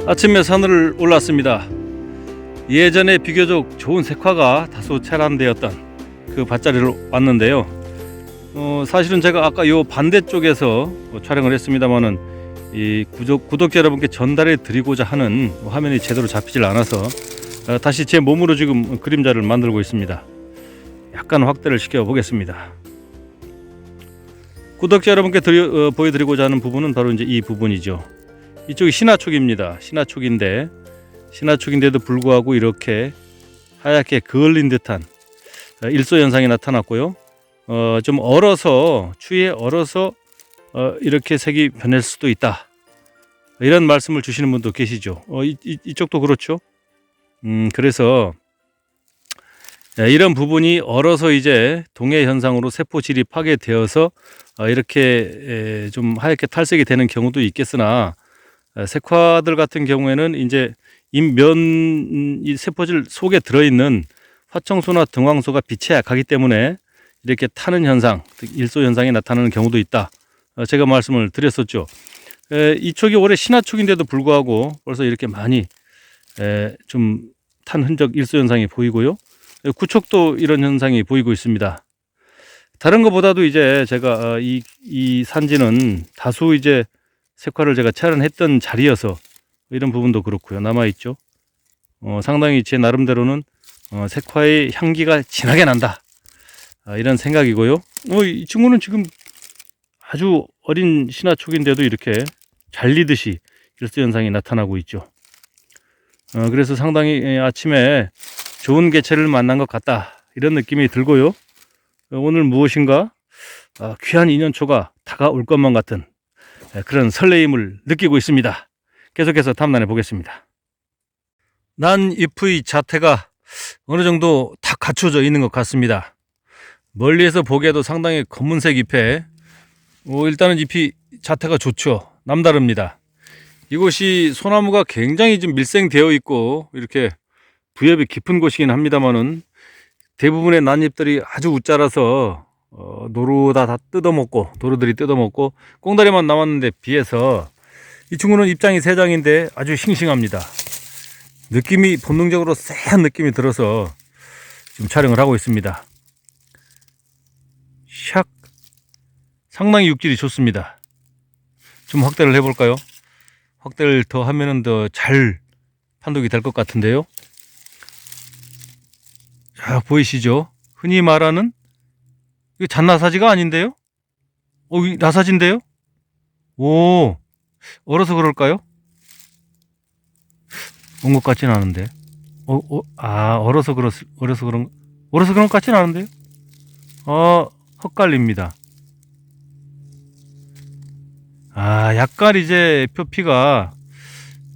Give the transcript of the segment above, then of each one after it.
아침에 산을 올랐습니다. 예전에 비교적 좋은 색화가 다소 차단되었던 그 밭자리로 왔는데요. 사실은 제가 아까 요 반대쪽에서 촬영을 했습니다만은 이 구독자 여러분께 전달해 드리고자 하는 화면이 제대로 잡히질 않아서 다시 제 몸으로 지금 그림자를 만들고 있습니다. 약간 확대를 시켜 보겠습니다. 구독자 여러분께 보여드리고자 하는 부분은 바로 이제 이 부분이죠. 이쪽이 신화촉입니다. 신화촉인데도 불구하고 이렇게 하얗게 그을린 듯한 일소 현상이 나타났고요. 좀 추위에 얼어서 이렇게 색이 변할 수도 있다, 이런 말씀을 주시는 분도 계시죠. 이쪽도 그렇죠. 그래서 이런 부분이 얼어서 이제 동해 현상으로 세포질이 파괴되어서 이렇게 좀 하얗게 탈색이 되는 경우도 있겠으나, 색화들 같은 경우에는 이제 이 세포질 속에 들어있는 화청소나 등황소가 빛에 약하기 때문에 이렇게 타는 현상, 즉 일소 현상이 나타나는 경우도 있다, 제가 말씀을 드렸었죠. 이쪽이 올해 신화촉인데도 불구하고 벌써 이렇게 많이 좀 탄 흔적, 일소 현상이 보이고요. 구촉도 이런 현상이 보이고 있습니다. 다른 것보다도 이제 제가 이 산지는 다수 이제 색화를 제가 촬영했던 자리여서 이런 부분도 그렇고요. 남아있죠. 상당히 제 나름대로는 색화의 향기가 진하게 난다, 이런 생각이고요. 이 친구는 지금 아주 어린 신화촉인데도 이렇게 잘리듯이 일소 현상이 나타나고 있죠. 그래서 상당히 아침에 좋은 개체를 만난 것 같다, 이런 느낌이 들고요. 오늘 무엇인가 귀한 인연초가 다가올 것만 같은 그런 설레임을 느끼고 있습니다. 계속해서 탐난해 보겠습니다. 난 잎의 자태가 어느 정도 다 갖춰져 있는 것 같습니다. 멀리에서 보기에도 상당히 검은색 잎에 일단은 잎이 자태가 좋죠. 남다릅니다. 이곳이 소나무가 굉장히 좀 밀생되어 있고 이렇게 부엽이 깊은 곳이긴 합니다만은 대부분의 난잎들이 아주 웃자라서 도로들이 뜯어먹고 꽁다리만 남았는데 비해서 이 친구는 잎장이 3장인데 아주 싱싱합니다. 느낌이 본능적으로 쎄한 느낌이 들어서 지금 촬영을 하고 있습니다. 샥, 상당히 육질이 좋습니다. 좀 확대를 해볼까요? 확대를 더 하면은 더 잘 판독이 될 것 같은데요. 자, 보이시죠? 흔히 말하는 이거 잣나사지가 아닌데요? 이 나사지인데요? 얼어서 그럴까요? 온 것 같진 않은데. 얼어서 그런 것 같진 않은데요? 헛갈립니다. 약간 이제 표피가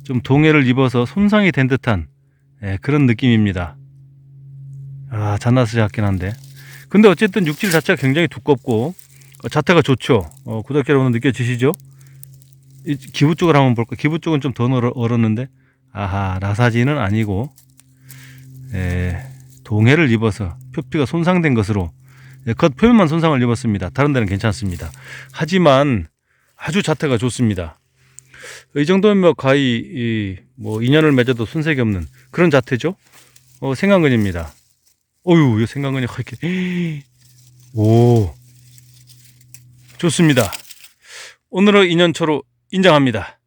좀 동해를 입어서 손상이 된 듯한 그런 느낌입니다. 잣나사지 같긴 한데. 근데 어쨌든 육질 자체가 굉장히 두껍고 자태가 좋죠. 구독자 여러분 느껴지시죠? 기부 쪽을 한번 볼까? 기부 쪽은 좀 더 얼었는데, 나사지는 아니고 동해를 입어서 표피가 손상된 것으로 겉 표면만 손상을 입었습니다. 다른 데는 괜찮습니다. 하지만 아주 자태가 좋습니다. 이 정도면 뭐 거의 인연을 맺어도 손색이 없는 그런 자태죠. 생강근입니다. 이 생강근이 이렇게 좋습니다. 오늘의 인연초로 인정합니다.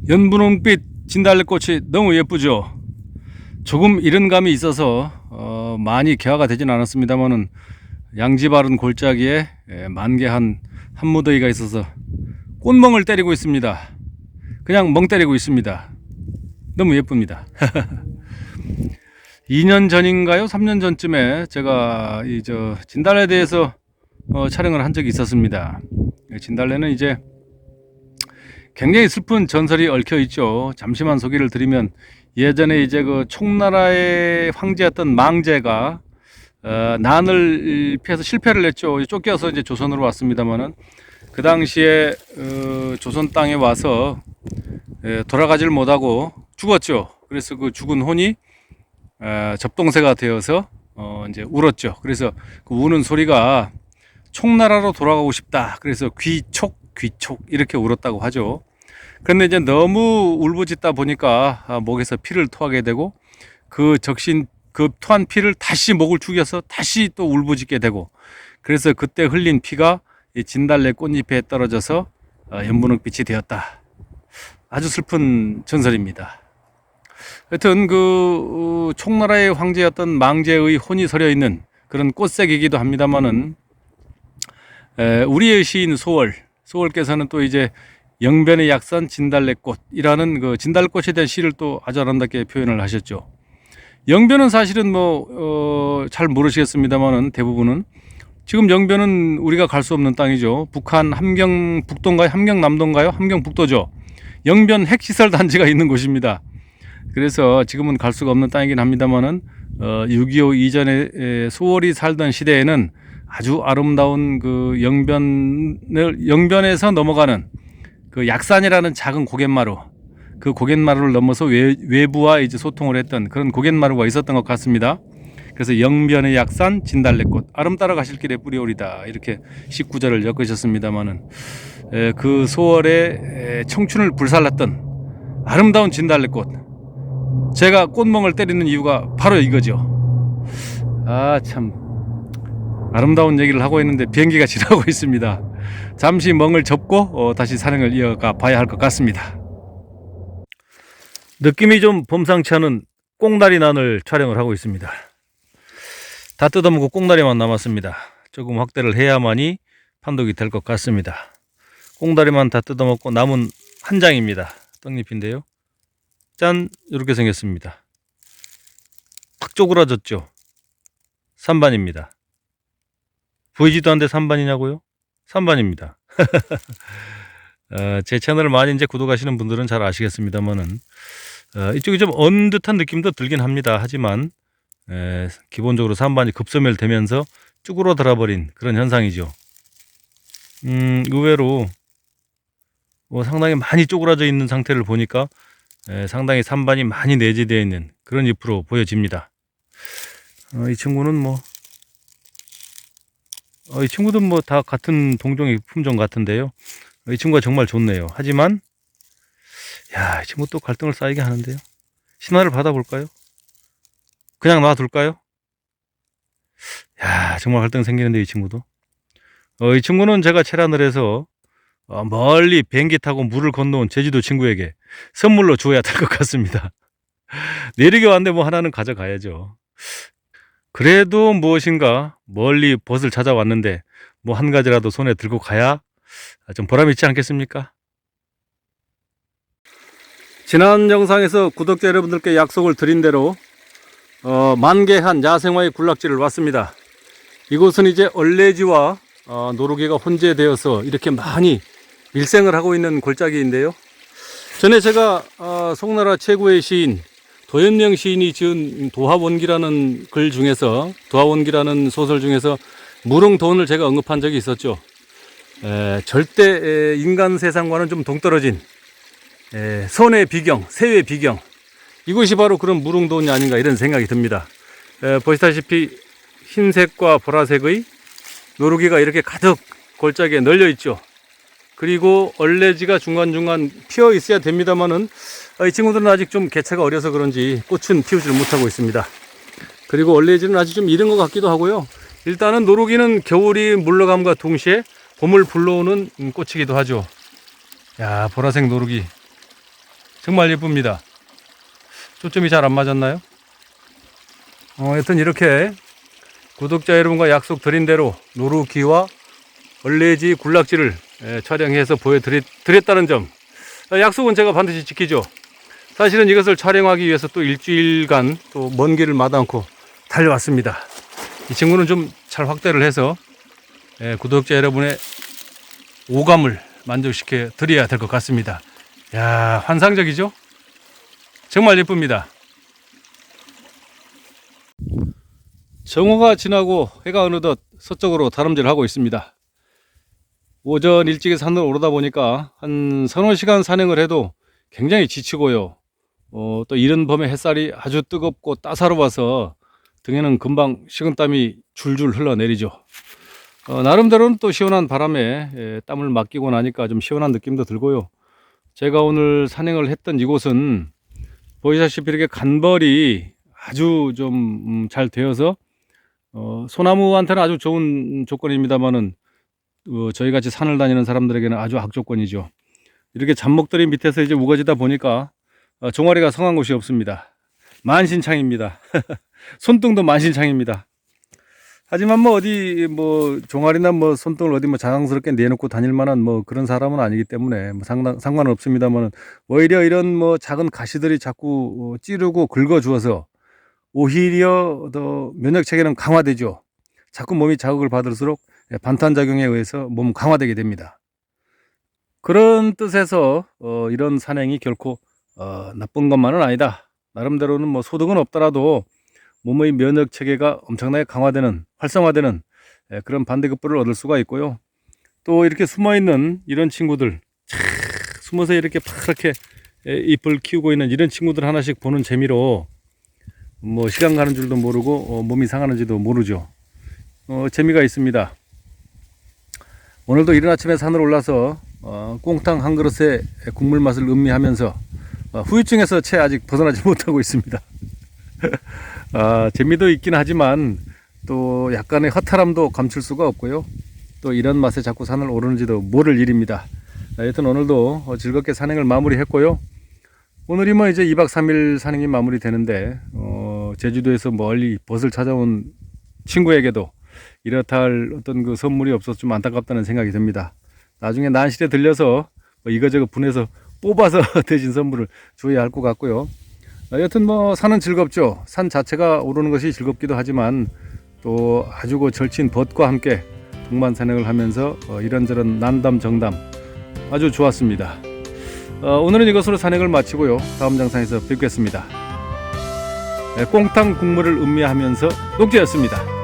연분홍빛 진달래꽃이 너무 예쁘죠. 조금 이른 감이 있어서 많이 개화가 되진 않았습니다만은 양지 바른 골짜기에 만개한 한무더기가 있어서 꽃멍을 때리고 있습니다. 그냥 멍 때리고 있습니다. 너무 예쁩니다. 2년 전인가요? 3년 전쯤에 제가 진달래에 대해서 촬영을 한 적이 있었습니다. 진달래는 이제 굉장히 슬픈 전설이 얽혀 있죠. 잠시만 소개를 드리면, 예전에 이제 그 총나라의 황제였던 망제가 난을 피해서 실패를 했죠. 쫓겨서 이제 조선으로 왔습니다만은 그 당시에 조선 땅에 와서 돌아가지를 못하고 죽었죠. 그래서 그 죽은 혼이 접동새가 되어서 이제 울었죠. 그래서 그 우는 소리가 총나라로 돌아가고 싶다, 그래서 귀촉 이렇게 울었다고 하죠. 근데 이제 너무 울부짖다 보니까 목에서 피를 토하게 되고 그 적신 그 토한 피를 다시 목을 죽여서 다시 또 울부짖게 되고, 그래서 그때 흘린 피가 이 진달래 꽃잎에 떨어져서 연분홍빛이 되었다. 아주 슬픈 전설입니다. 하여튼 그 총나라의 황제였던 망제의 혼이 서려 있는 그런 꽃색이기도 합니다만은, 우리의 시인 소월께서는 또 이제 영변의 약산 진달래꽃이라는 그 진달꽃에 대한 시를 또 아주 아름답게 표현을 하셨죠. 영변은 사실은 잘 모르시겠습니다만은 대부분은 지금 영변은 우리가 갈 수 없는 땅이죠. 북한 함경북도인가요? 함경남도인가요? 함경북도죠. 영변 핵시설 단지가 있는 곳입니다. 그래서 지금은 갈 수가 없는 땅이긴 합니다만은 6.25 이전에 소월이 살던 시대에는 아주 아름다운 그 영변에서 넘어가는 그 약산이라는 작은 고갯마루, 그 고갯마루를 넘어서 외부와 이제 소통을 했던 그런 고갯마루가 있었던 것 같습니다. 그래서 영변의 약산 진달래꽃, 아름 따라 가실 길에 뿌리오리다, 이렇게 19절을 엮으셨습니다마는, 그 소월의 청춘을 불살랐던 아름다운 진달래꽃, 제가 꽃멍을 때리는 이유가 바로 이거죠. 아, 참 아름다운 얘기를 하고 있는데 비행기가 지나고 있습니다. 잠시 멍을 접고 다시 산행을 이어가 봐야 할 것 같습니다. 느낌이 좀 범상치 않은 꽁다리 난을 촬영을 하고 있습니다. 다 뜯어먹고 꽁다리만 남았습니다. 조금 확대를 해야만이 판독이 될 것 같습니다. 꽁다리만 다 뜯어먹고 남은 한 장입니다. 떡잎인데요. 짠, 이렇게 생겼습니다. 팍 쪼그라졌죠. 산반입니다. 보이지도 않는데 산반이냐고요? 산반입니다. 제 채널을 많이 이제 구독하시는 분들은 잘 아시겠습니다만은, 이쪽이 좀 언 듯한 느낌도 들긴 합니다. 하지만 기본적으로 산반이 급소멸되면서 쭈그러들어 버린 그런 현상이죠. 의외로 상당히 많이 쪼그라져 있는 상태를 보니까 상당히 산반이 많이 내재되어 있는 그런 잎으로 보여집니다. 이 친구는 이 친구도 다 같은 동종의 품종 같은데요. 이 친구가 정말 좋네요. 하지만 이 친구 또 갈등을 쌓이게 하는데요. 신화를 받아볼까요? 그냥 놔둘까요? 정말 갈등 생기는데, 이 친구도. 이 친구는 제가 체란을 해서 멀리 비행기 타고 물을 건너온 제주도 친구에게 선물로 주어야 될 것 같습니다. 내리게 왔는데 하나는 가져가야죠. 그래도 무엇인가 멀리 벗을 찾아왔는데 한 가지라도 손에 들고 가야 좀 보람이 있지 않겠습니까? 지난 영상에서 구독자 여러분들께 약속을 드린 대로 만개한 야생화의 군락지를 왔습니다. 이곳은 이제 얼레지와 노루개가 혼재되어서 이렇게 많이 밀생을 하고 있는 골짜기인데요. 전에 제가 송나라 최고의 시인 도연명 시인이 지은 도화원기라는 글 중에서, 도화원기라는 소설 중에서 무릉도원을 제가 언급한 적이 있었죠. 절대 인간 세상과는 좀 동떨어진 선의 비경, 세의 비경, 이것이 바로 그런 무릉도원이 아닌가 이런 생각이 듭니다. 보시다시피 흰색과 보라색의 노루기가 이렇게 가득 골짜기에 널려 있죠. 그리고 얼레지가 중간중간 피어 있어야 됩니다만은 이 친구들은 아직 좀 개체가 어려서 그런지 꽃은 피우지를 못하고 있습니다. 그리고 얼레지는 아직 좀 이른 것 같기도 하고요. 일단은 노루기는 겨울이 물러감과 동시에 봄을 불러오는 꽃이기도 하죠. 보라색 노루기 정말 예쁩니다. 초점이 잘 안 맞았나요? 하여튼 이렇게 구독자 여러분과 약속 드린 대로 노루기와 얼레지 군락지를 촬영해서 보여드렸다는 점, 약속은 제가 반드시 지키죠. 사실은 이것을 촬영하기 위해서 또 일주일간 또 먼 길을 마다 않고 달려왔습니다. 이 친구는 좀 잘 확대를 해서 구독자 여러분의 오감을 만족시켜 드려야 될 것 같습니다. 환상적이죠? 정말 예쁩니다. 정오가 지나고 해가 어느덧 서쪽으로 다름질을 하고 있습니다. 오전 일찍이 산으로 오르다 보니까 한 서너 시간 산행을 해도 굉장히 지치고요. 또 이른 밤에 햇살이 아주 뜨겁고 따사로워서 등에는 금방 식은땀이 줄줄 흘러내리죠. 나름대로는 또 시원한 바람에 땀을 맡기고 나니까 좀 시원한 느낌도 들고요. 제가 오늘 산행을 했던 이곳은 보시다시피 이렇게 간벌이 아주 좀 잘 되어서 소나무한테는 아주 좋은 조건입니다만은 저희 같이 산을 다니는 사람들에게는 아주 악조건이죠. 이렇게 잡목들이 밑에서 이제 우거지다 보니까 종아리가 성한 곳이 없습니다. 만신창입니다. 손등도 만신창입니다. 하지만 뭐 어디 뭐 종아리나 뭐 손등을 어디 뭐 자랑스럽게 내놓고 다닐 만한 뭐 그런 사람은 아니기 때문에 뭐 상관은 없습니다만은, 오히려 이런 뭐 작은 가시들이 자꾸 찌르고 긁어 주어서 오히려 더 면역 체계는 강화되죠. 자꾸 몸이 자극을 받을수록 반탄작용에 의해서 몸은 강화되게 됩니다. 그런 뜻에서 이런 산행이 결코 나쁜 것만은 아니다. 나름대로는 뭐 소득은 없더라도 몸의 면역 체계가 엄청나게 강화되는, 활성화되는 그런 반대급부를 얻을 수가 있고요. 또 이렇게 숨어있는 이런 친구들, 숨어서 이렇게 파랗게 잎을 키우고 있는 이런 친구들 하나씩 보는 재미로 뭐 시간 가는 줄도 모르고 몸이 상하는지도 모르죠. 재미가 있습니다. 오늘도 이른 아침에 산을 올라서 꽁탕 한 그릇에 국물 맛을 음미하면서 후유증에서 채 아직 벗어나지 못하고 있습니다. 재미도 있긴 하지만 또 약간의 허탈함도 감출 수가 없고요. 또 이런 맛에 자꾸 산을 오르는지도 모를 일입니다. 여튼 오늘도 즐겁게 산행을 마무리했고요. 오늘이 뭐 이제 2박 3일 산행이 마무리되는데 제주도에서 멀리 벗을 찾아온 친구에게도 이렇다 할 어떤 그 선물이 없어서 좀 안타깝다는 생각이 듭니다. 나중에 난실에 들려서 뭐 이거저거 분해서 뽑아서 대신 선물을 줘야 할 것 같고요. 여튼 뭐 산은 즐겁죠. 산 자체가 오르는 것이 즐겁기도 하지만 또 아주 그 절친 벗과 함께 동반 산행을 하면서 이런저런 난담 정담 아주 좋았습니다. 오늘은 이것으로 산행을 마치고요. 다음 장상에서 뵙겠습니다. 꽁탕 국물을 음미하면서 녹지였습니다.